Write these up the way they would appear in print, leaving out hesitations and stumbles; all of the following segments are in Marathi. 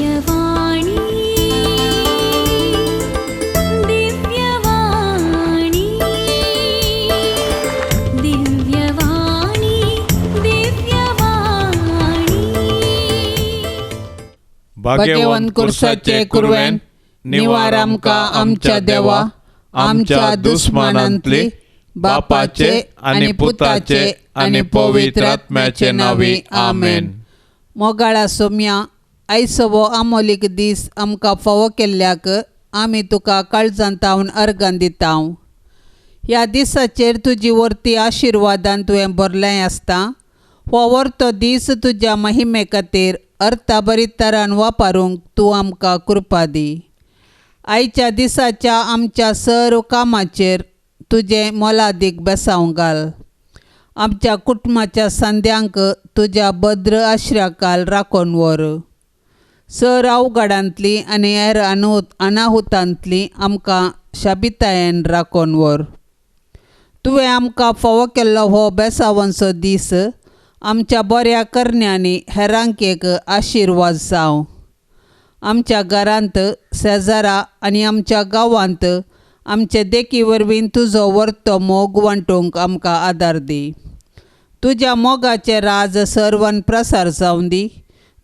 दिव्यवाणी दिव्यवाणी दिव्यवाणी दिव्यवाणी भाग्यवान कुर्साचे कुरवेन निवार आमकां आमच्या देवा आमच्या दुस्मानांतली बापाचे आनी पुताचे आनी पवित्र आत्म्याचे नावी आमेन. मोगाळा सोम्या, आयचो हो आमोलीक दीस आमकां फावो केल्ल्याक आमी तुका काळजांतावन अर्गां दितां. ह्या दिसाचेर तुजी वर्ती आशिर्वादान तुवें भरलें आसता. हो वर्तो दीस तुज्या महिमे खातीर अर्था बरी तरान वापरूंक तूं आमकां कृपा दी. आयच्या दिसाच्या आमच्या सर्व कामाचेर तुजें मोलादीक बेसांव घाल. आमच्या कुटुंबाच्या संद्यांक तुज्या भद्र आश्र्याखाल राखून व्हर. सर अवघडांतली आनी हेर अनाहुतांतली आमकां शाबितायेन राखून व्हर. तुवें आमकां फावो केल्लो हो बेसांवाचो दीस आमच्या बऱ्या करण्यांनी हेरांक एक आशिर्वाद जावं. आमच्या घरांत, शेजारा आनी आमच्या गांवांत आमचे देखी वरवीं तुजो वर्तो मोग वांटूंक आमकां आदार दी. तुज्या मोगाचें राज सर्वान प्रसार जावं दी.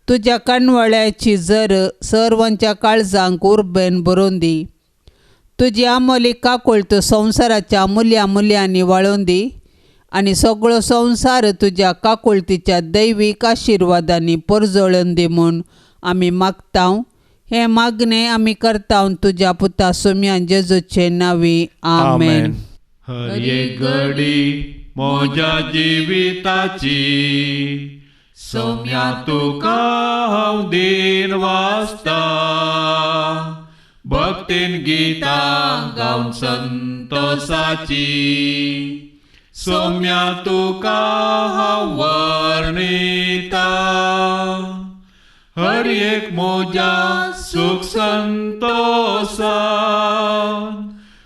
तुज्या कणवळ्याची जर सर्वांच्या काळजांक उर्बेन भरून दी. तुजी आमोली काकूळट संवसाराच्या मुल्यांनी वाळून दी आनी सगळो संवसार तुज्या काकूळटीच्या दैवीक आशिर्वादांनी परजळून दी म्हूण आमी मागतां. हें मागणें आमी करता तुज्या पुता सोम्या जेजूचे नांवी आमेन. हर एक घडी म्हज्या जिविताची सोम्या तुका हांव दिन वाचता. भक्तीन गितां गावन संतोसाची सोम्या तुका हांव वर्णिता. हर एक मोजा सुख संतोषान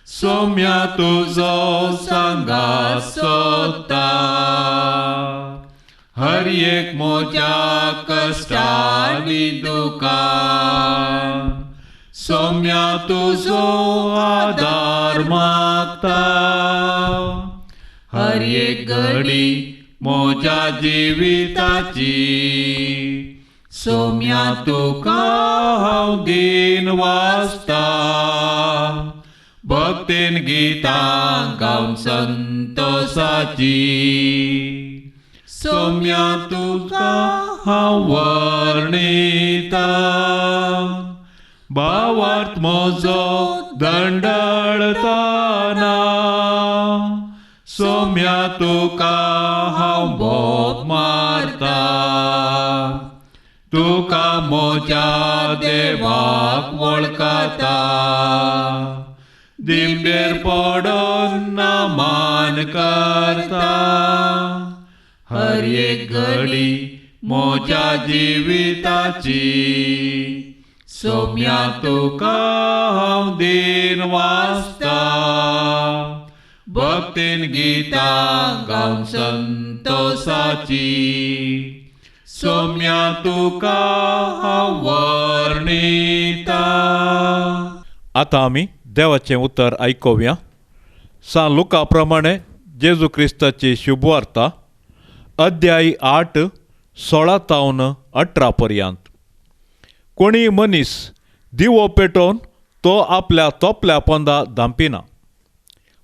सोम्या तुजो सांगात सोदता. हर एक मोजा कश्टांनी दुखान सोम्या तुजो आदार मागता. हर एक घडी मोजा जिविताची सोम्या तुका हांव दिन वाचता. भक्तीन गितां गावन संतोसाची सोम्या तुका हांव वर्णिता. भावार्थ म्हजो दंडळताना सोम्या तुका हांव भोग मारता. तुका म्हज्या देवाक वळखता. दिंबेर पडोन नमन करता. हर एक घडी म्हज्या जिविताची सोम्या तुका हांव दिन वाचता. भक्तीन गितां गावन संतोसाची सोम्या तुका हांव वर्णिता. आतां आमी देवाचें उतर आयकुया. सा लुका प्रमाणे जेजू क्रिस्ताची शुभवार्ता अध्याय 8 16 तावन 18 पर्यंत. कोणी मनीस दिवो पेटोवन तो आपल्या तोपल्या पोंदा धांपिना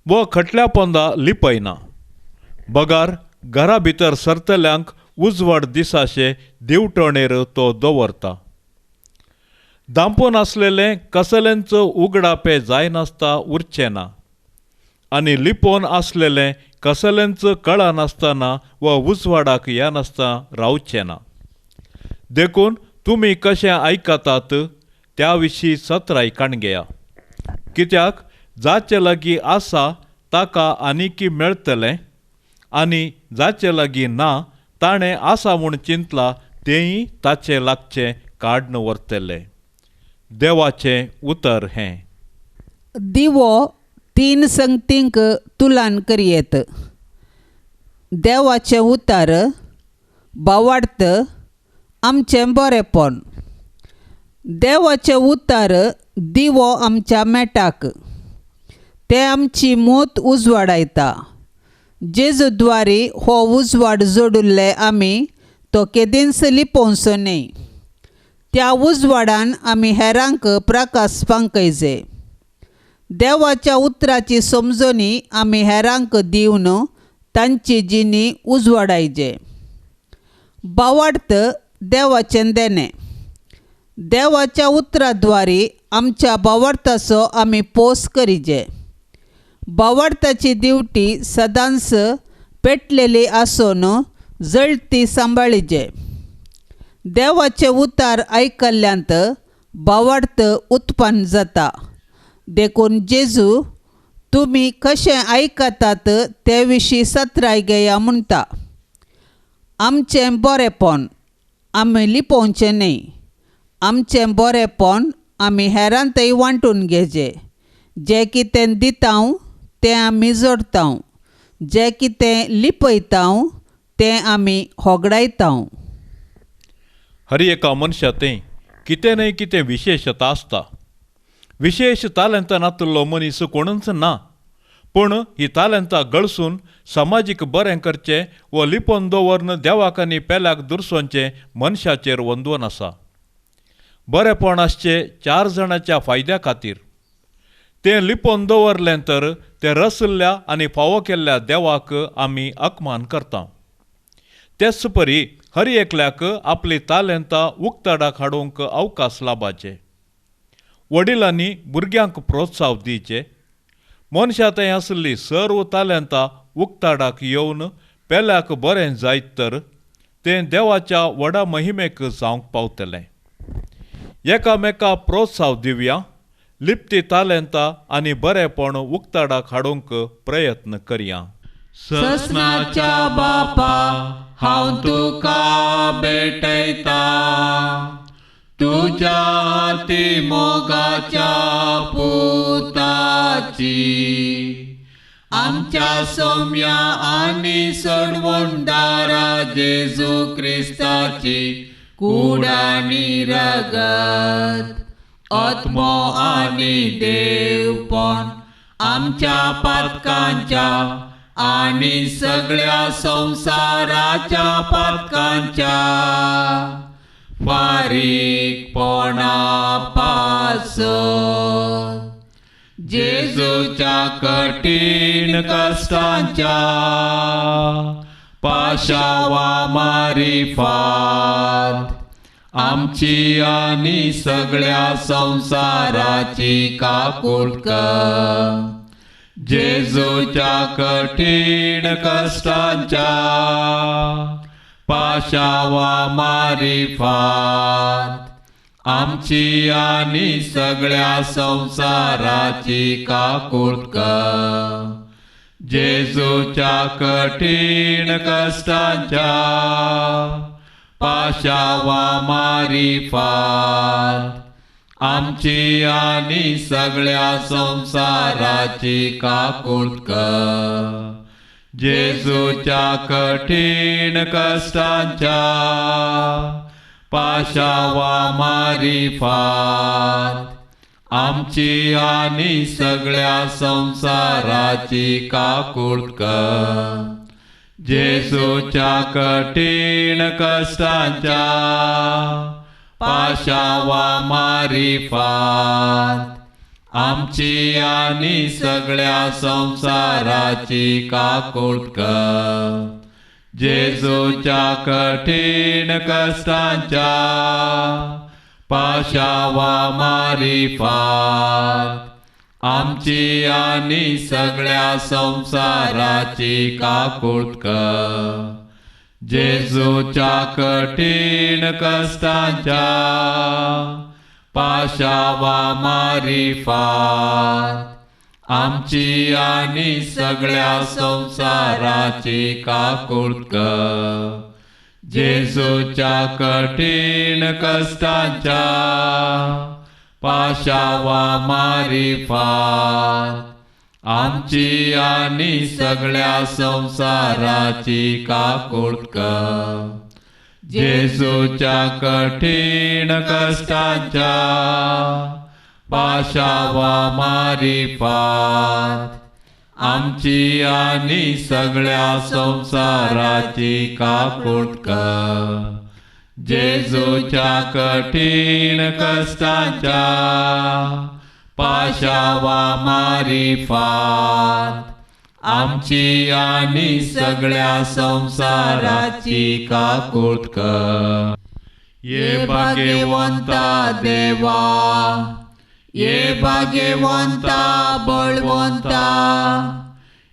व खटल्या पोंदा लिपयना. बगार घरा भितर सरतल्यांक उजवाड दिसाशे दिवटणेर तो दवरता. धांपून आसलेलें कसलेंच उगडापे जायनासता उरचें ना आनी लिपोवन आसलेलें कसलेंच कळनासतना व उजवाडाक येनासता रावचें ना. देखून तुमी कशें आयकतात त्या विशीं सत्रायकाण घेया. कित्याक जाचे लागीं आसा ताका आनीकी मेळटलें आनी जाचे लागीं ना ताणें आसा म्हूण चिंतलां तेंय ताचे लागचें काडून व्हरतलें. देवाचें उतर हें. दिवो 3 संगतींक तुलान करयेत. देवाचें उतर भावार्थ आमचें बरेंपण. देवाचे उतार दिवो आमच्या मेटाक. ते आमची मोत उजवाडायता. जेजूद्वारे हो उजवाड जोडुल्ले आमी तो केदींच लिपोवचो न्ही. त्या उजवाडान आमी हेरांक प्रकाश पांकयजे. देवाच्या उतराची समजणी आमी हेरांक दिवन तांची जिणी उजवाडायचे. बावार्थ देवाचें देणें. देवाच्या उतराद्वारे आमच्या बावार्थाचो आमी पोस करिजे. बावार्थाची दिवटी सदांच पेटलेली आसून जळती सांबाळिजे. देवाचे उतार आयकल्ल्यांत बावार्थ उत्पन्न जाता. देखून जेजू तुमी कशें आयकतात ते विशीं सत्राय घेया म्हणटा. आमचें बरेंपण आमी लिपोवचें न्ही. आमचें बरेंपण आमी हेरांतय वांटून घेवचें. जें कितें दितां तें आमी जोडटां. जें कितें लिपयतां तें आमी होगडायतां. हर एका मनशांतय कितें न्हय कितें विशेशता आसता. विशेष तालंत नातलो मनीस कोणूच ना. पूण ही तालंतां गळसून समाजीक बरें करचें व लिपोवन दवरून देवाक आनी पेल्याक दुरसोवचें मनशाचेर वंदवन आसा. बरेंपण आसचें 4 जाणांच्या फायद्या खातीर. तें लिपोवन दवरलें तर तें रसल्ल्या आनी फावो केल्ल्या देवाक आमी अकमान करता. तेच परी हर एकल्याक आपली तालंतां उक्ताडाक हाडूंक अवकाश लाभचे. वडिलांनी भुरग्यांक प्रोत्साव दिवचे. मनशांतय आसली सर्व तालंतां उक्ताडाक येवन पेल्याक बरें जायत तर तें देवाच्या व्हडा महिमेक जावंक पावतलें. एकामेका प्रोत्साव दिवया. लिपती तालंतां आनी बरेंपण उक्ताडाक हाडूंक प्रयत्न करया. सस्नाच्या बापा हांव तुका भेटयता. तुज्या मोगाच्या पुताची आमच्या सौम्या आनी सडवणदारा जेजू क्रिस्ताची कुडानी रगत आत्मो आनी देवपण आमच्या पातकांच्या आनी सगळ्या संवसाराच्या पातकांच्या फारीकपणा पासत जेजूच्या कठीण कश्टांच्या पाशावा मारिफात आमची आनी सगळ्या संवसाराची काकुळट जेजूच्या कठीण कश्टांच्या पाशावा मारिफात आमची आनी सगळ्या संवसाराची काकुळट जेजूच्या कठीण कश्टांच्या पाशावा मारिफात आमची आनी सगळ्या संवसाराची काकुळट जेजूच्या कठीण कश्टांच्या पाशावा मारिफात आमची आनी सगळ्या संवसाराची काकुळट जेजूच्या कठीण कश्टांच्या पाशावा मारिफात आमची आनी सगळ्या संवसाराची काकुळट जेजूच्या कठीण कश्टांच्या पाशावा मारिफात आमची आनी सगळ्या संवसाराची काकुळट जेजूच्या कठीण कश्टांच्या पाशावा मारिफात आमची आनी सगळ्या संवसाराची काकुळट जेजूच्या कठीण कश्टांच्या पाशावा मारिफात आमची आनी सगळ्या संवसाराची काकुळट जेजूच्या कठीण कष्टाच्या पाशावा मारिफात आमची आणि सगळ्या संसाराची काकूट कर. जेजूच्या कठीण कष्टाच्या पाशावा मारिफात आमची आणि सगळ्या संसाराची काकूट कर. ये भाग्यवंता देवा, ये भाग्यवंता बळवंता,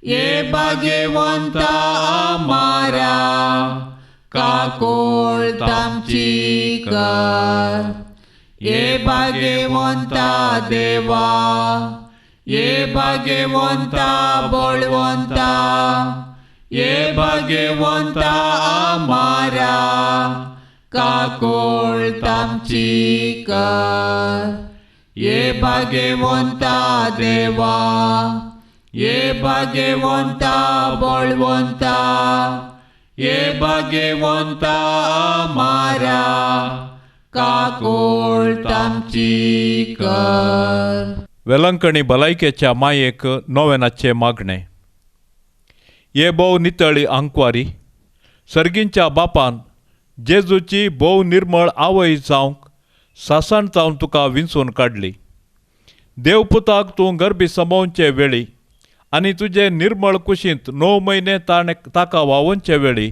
ये भाग्यवंता आम्हारा काकूट आमची कर. ये भाग्यवंता देवा, ये भाग्यवंता बळवंता, ये भाग्यवंता आम्हारा काकूट आमची कर. ये भाग्यवंता देवा, ये भाग्यवंता बळवंता, ये भाग्यवंता आम्हारा काकूट आमची कर. वेलंकणी भलायकेच्या मायेक नोवेनाचे मागणे. ये भोव नितळी आंकवारी सर्गींच्या बापान जेजूची भोव निर्मळ आवय जावंक सासण जावन तुका विंचून काडली. देवपुताक तूं गर्भी समोवचे वेळी आनी तुजे निर्मळ कुशींत 9 म्हयने ताका वावोवचे वेळी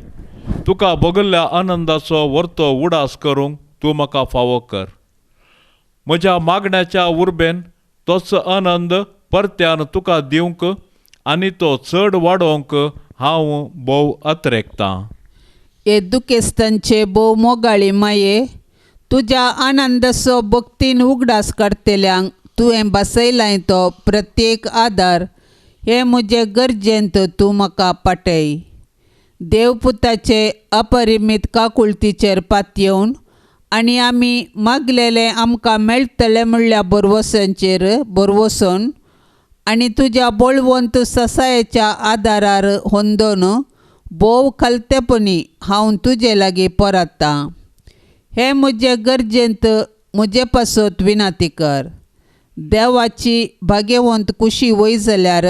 तुका भोगल्ल्या आनंदाचो वर्तो उडास करूंक तूं म्हाका फावो कर. म्हज्या मागण्याच्या उर्बेन तोच आनंद परत्यान तुका दिवंक आनी तो चड वाडोवंक हांव भोव अत्रेकतां. ये दुखेस्तांचे भोव मोगाळी माये, तुज्या आनंदाचो भक्तीन उगडास काडटल्यांक तुवें बसयलाय तो प्रत्येक आदार हे म्हजे गरजेंत तूं म्हाका पाटय. देवपुताचे अपरिमीत काकुळतीचेर पातयेवन आनी आमी मागलेले आमकां मेळटले म्हणल्या बरवसून आनी तुज्या बळवंत ससायाच्या आदारार होंदोन भोव खालतेपणी हांव तुजे लागीं परतां. हे म्हजे गरजेंत म्हजे पासत विनाती कर. देवाची भाग्यवंत कुशी वय जाल्यार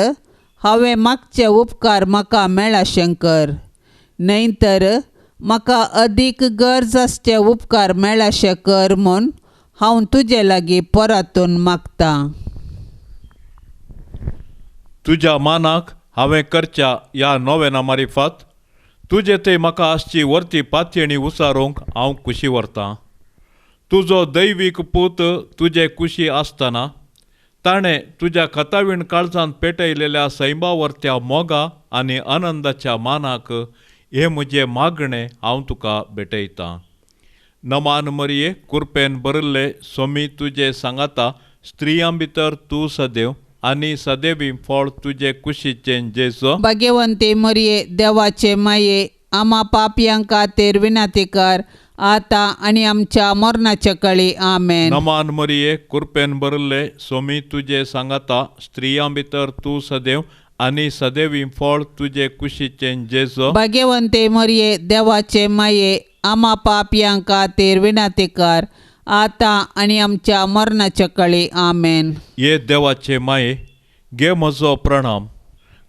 हांवें मागचे उपकार म्हाका मेळाशें कर. न्हयतर म्हाका अदीक गरज आसचे उपकार मेळाशे कर म्हूण हांव तुजे लागीं परतून मागतां. तुज्या मानाक हांवें करच्या ह्या नोवेना मारिफात तुजे थंय म्हाका आसची वर्ती पातयेणी उसारूंक हांव कुशी व्हरतां. तुजो दैवीक पूत तुजे कुशी आसतना ताणें तुज्या खतावीण काळजांत पेटयलेल्या सैमावर्त्या मोगा आनी आनंदाच्या मानाक हे म्हजे मागणे हांव तुका भेटयतां. नमान मरिये कुरपेन बरल्ले सोमी तुजे सांगाता स्त्रियां भितर तूं सदैव आनी सदैवी फळ तुजे कुशीचें जेजो. भाग्यवंते मरिये देवाचे माये, आम्हा पापयांक खातीर विनाती कर आतां आनी आमच्या मरणाच्या काळी आमेन. नमान मरिये कुरपेन बरल्ले सोमी तुजे सांगाता स्त्रियां भितर तूं सदैव आनी सदैवी फळ तुजे कुशीचें जेजो. भाग्यवंते मरिये देवाचे माये, आम्हा पापयांक खातीर विनाती कर आतां आनी आमच्या मरणाच्या काळी आमेन. ये देवाचे माये, घे म्हजो प्रणाम.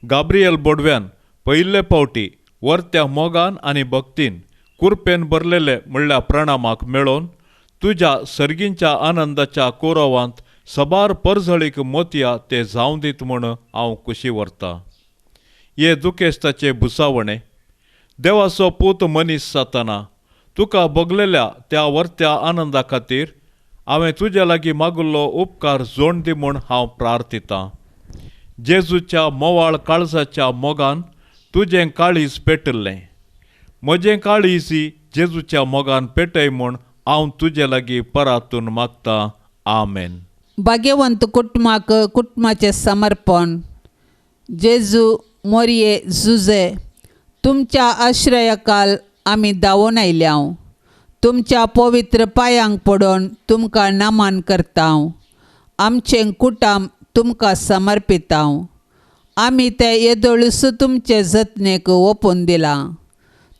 गाब्रियल बोडव्यान पयले फावटी वर्त्या मोगान आनी भक्तीन कुरपेन भरलेले म्हणल्या प्रणामाक मेळोवन तुज्या सर्गींच्या आनंदाच्या कोरवांत सबार परजळीक मोतया ते जावं दीत म्हूण हांव कुशी व्हरतां. ये दुखेस्ताचे भुसावणे, देवाचो पूत मनीस जातना तुका भोगलेल्या त्या वर्त्या आनंदा खातीर हांवें तुजे लागीं मागुल्लो उपकार जोड दी म्हूण हांव प्रार्थितां. जेजूच्या मोवाळ काळजाच्या मोगान तुजें काळीज पेटल्लें. म्हजें काळीज जेजूच्या मोगान पेटय म्हूण हांव तुजे लागीं परातून मागतां. आमेन. भाग्यवंत कुटुंबाक कुटुंबाचें समर्पण. जेजू मोरये जुजे, तुमच्या आश्रयाकाल आमी धांवून आयल्याव. तुमच्या पवित्र पांयांक पडोवन तुमकां नमन करतांव. आमचें कुटाम तुमकां समर्पितांव. आमी ते येदोळूस तुमचे जतनेक ओपून दिलां.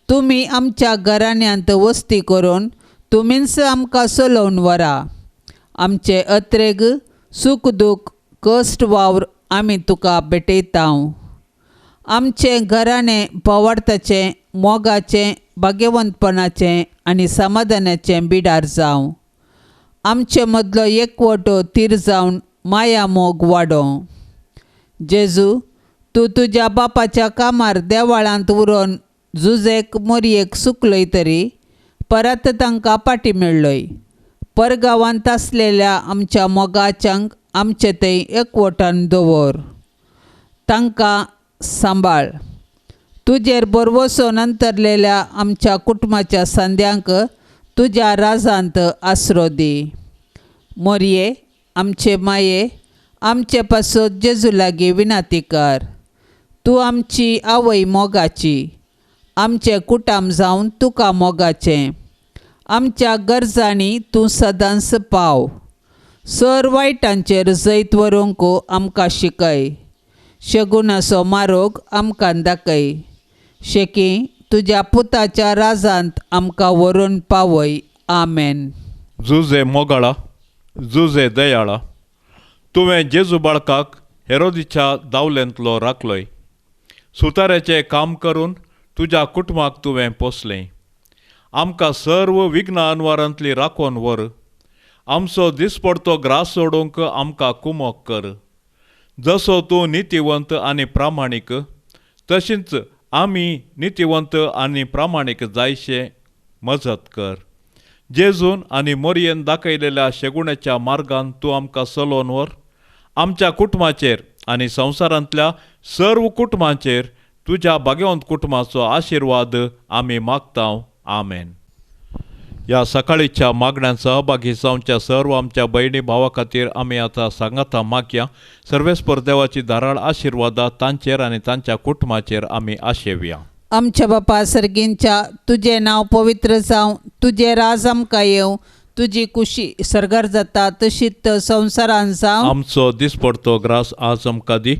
तुमी आमच्या घराण्यांत वस्ती करून तुमीच आमकां चलोवन व्हरा. आमचे अत्रेग सूख दूख कश्ट वावर आमी तुका भेटयतांव. आमचें घराणें पवार्थाचें, मोगाचें, भाग्यवंतपणाचें आनी समाधानाचें बिडार जावं. आमचे मदलो एकवटो थीर जावन माया मोग वाडों. जेजू, तूं तुज्या बापाच्या कामार देवाळांत उरोवन जुजेक मोरयेक सुकलय तरी परत तांकां पाटी मेळ्ळय. परगांवांत आसलेल्या आमच्या मोगाच्यांक आमचे थंय एकवटान दवर. तांकां सांबाळ. तुजेर बरवोसोन अंतरलेल्या आमच्या कुटुंबाच्या संद्यांक तुज्या राजांत आसरो दी. मोरये, आमचे माये, आमचे पासत जेजू लागीं विनाती कर. तूं आमची आवय मोगाची. आमचें कुटाम जावन तुका मोगाचें. आमच्या गरजांनी तूं सदांच पाव. सर वायटांचेर जैत व्हरूंक आमकां शिकय. शेगुनाचो मारोग आमकां दाखय. शेकी तुज्या पुताच्या राजांत आमकां व्हरून पावय. आमेन. जुजे मोगाळा, जुजे दयाळा, तुवें जेजू बाळकाक हेरोदीच्या दावल्यांतलो राखलोय. सुताऱ्याचें काम करून तुज्या कुटुंबाक तुवें पोसलें. आमकां सर्व विघ्ना अनवारांतली राखोन व्हर. आमचो दिसपडतो ग्रास सोडूंक आमकां कुमोक कर. जसो तूं नितीवंत आनी प्रामाणीक, तशींच आमी नितीवंत आनी प्रामाणीक जायशे मजत कर. जेजून आनी मोरयेन दाखयलेल्या शेगुण्याच्या मार्गान तूं आमकां चलोवन व्हर. आमच्या कुटुंबाचेर आनी संवसारांतल्या सर्व कुटुंबांचेर तुज्या भाग्यवंत कुटुंबाचो आशिर्वाद आमी मागतांव. आमेन. ह्या सकाळीच्या मागण्यांत सहभागी जावच्या सर्व आमच्या भयणी भावा खातीर आमी आतां सांगाता मागया. सर्वेस्पर देवाची धाराळ आशिर्वादा तांचेर आनी तांच्या कुटुंबाचेर आमी आशेवया. आमच्या बापा सर्गींच्या, तुजें नांव पवित्र जावं. तुजें राज आमकां येवं. तुजी कुशी सरगार जाता तशीच संवसारांत जावं. आमचो दिसपडतो ग्रास आज आमकां दी.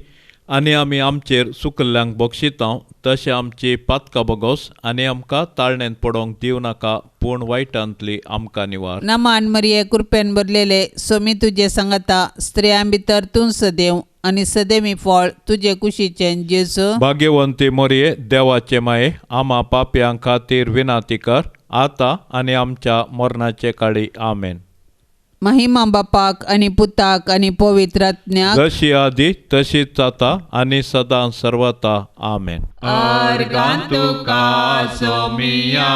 आनी आमी आमचेर सुकल्ल्यांक बक्षितांव तशें आमची पातकां बगोस. आनी आमकां ताळणेंत पडोवंक दिव नाका, पूण वायटांतली आमकां निवार. नमान मरिये, कृपेन भरलेले, सोमी तुजे सांगता, स्त्रियां भितर तूं सदैव आनी सदैवी फळ तुजे कुशीचें जेजू. भाग्यवंती मोरये, देवाचे माये, आमा पाप्यां खातीर विनाती कर, आतां आनी आमच्या मरणाचे काळी. आमेन. महिमा बापाक आनी पुताक आनी पवित्र आत्म्याक, जशी आदी तशीच आता आनी सदां सर्वता. आमेन. अर्गांतुका सोमिया,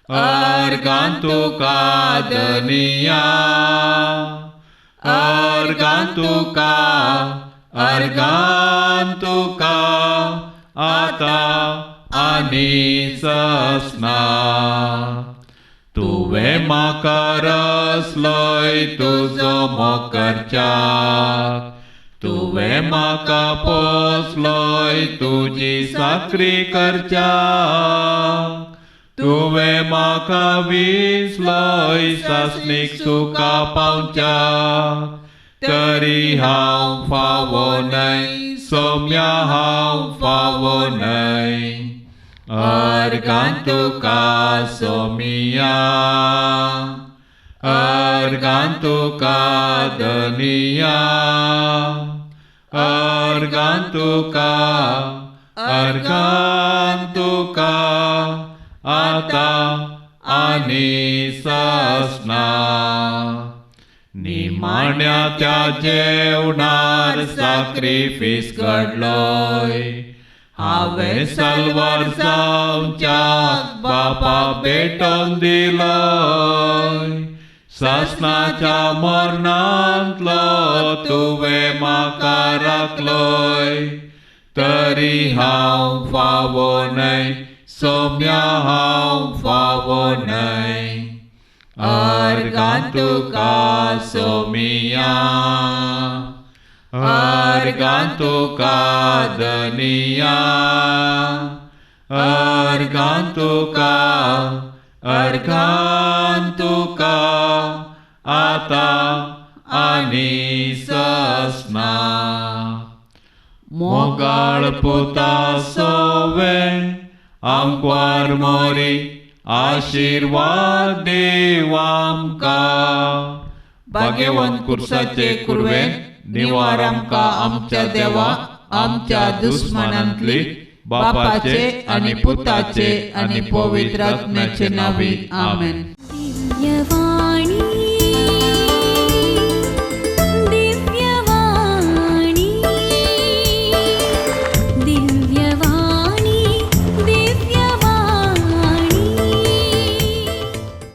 अर्गांतुका दनिया, अर्गांतुका, अर्गांतुका आता आनी ससना. तुवें म्हाका रचलोय तुजो मोकरच्या. तुवें म्हाका पोसलोय तुजी साकरी करच्या. तुवें म्हाका विसलोय सासणीक सुका पावच्या. तरी हांव फावो न्हय, सोम्या हांव फावो न्हय. अर्गांतुका सोमिया, अर्गांतुका दनिया, अर्गांतुका, अर्गांतुका आता आनी ससना. निमाण्या त्या जेवणार साक्रिफीस घडलोय. हांवें साल्वार जावच्याक बापा भेटोवन दिलोय. सासणाच्या मरणांतलो तुवें म्हाका राखलोय. तरी हांव फावो न्हय, सोम्या हांव फावो न्हय. अर्गांतुका सोमिया, अर्गांतुका दनिया, अर्गांतुका, अर्गांतुका आता आनी ससना. मोगाळ पुता सोवें आमकां मोरी आशीर्वाद देव आमकां. भाग्यवंत कुर्साचे कुरवेन निवार आमकां आमच्या देवा आमच्या दुस्मनांतली बापाचे आनी पुताचे आनी पवित्र आत्म्याचे नांवी आमेन. दिव्यवाणी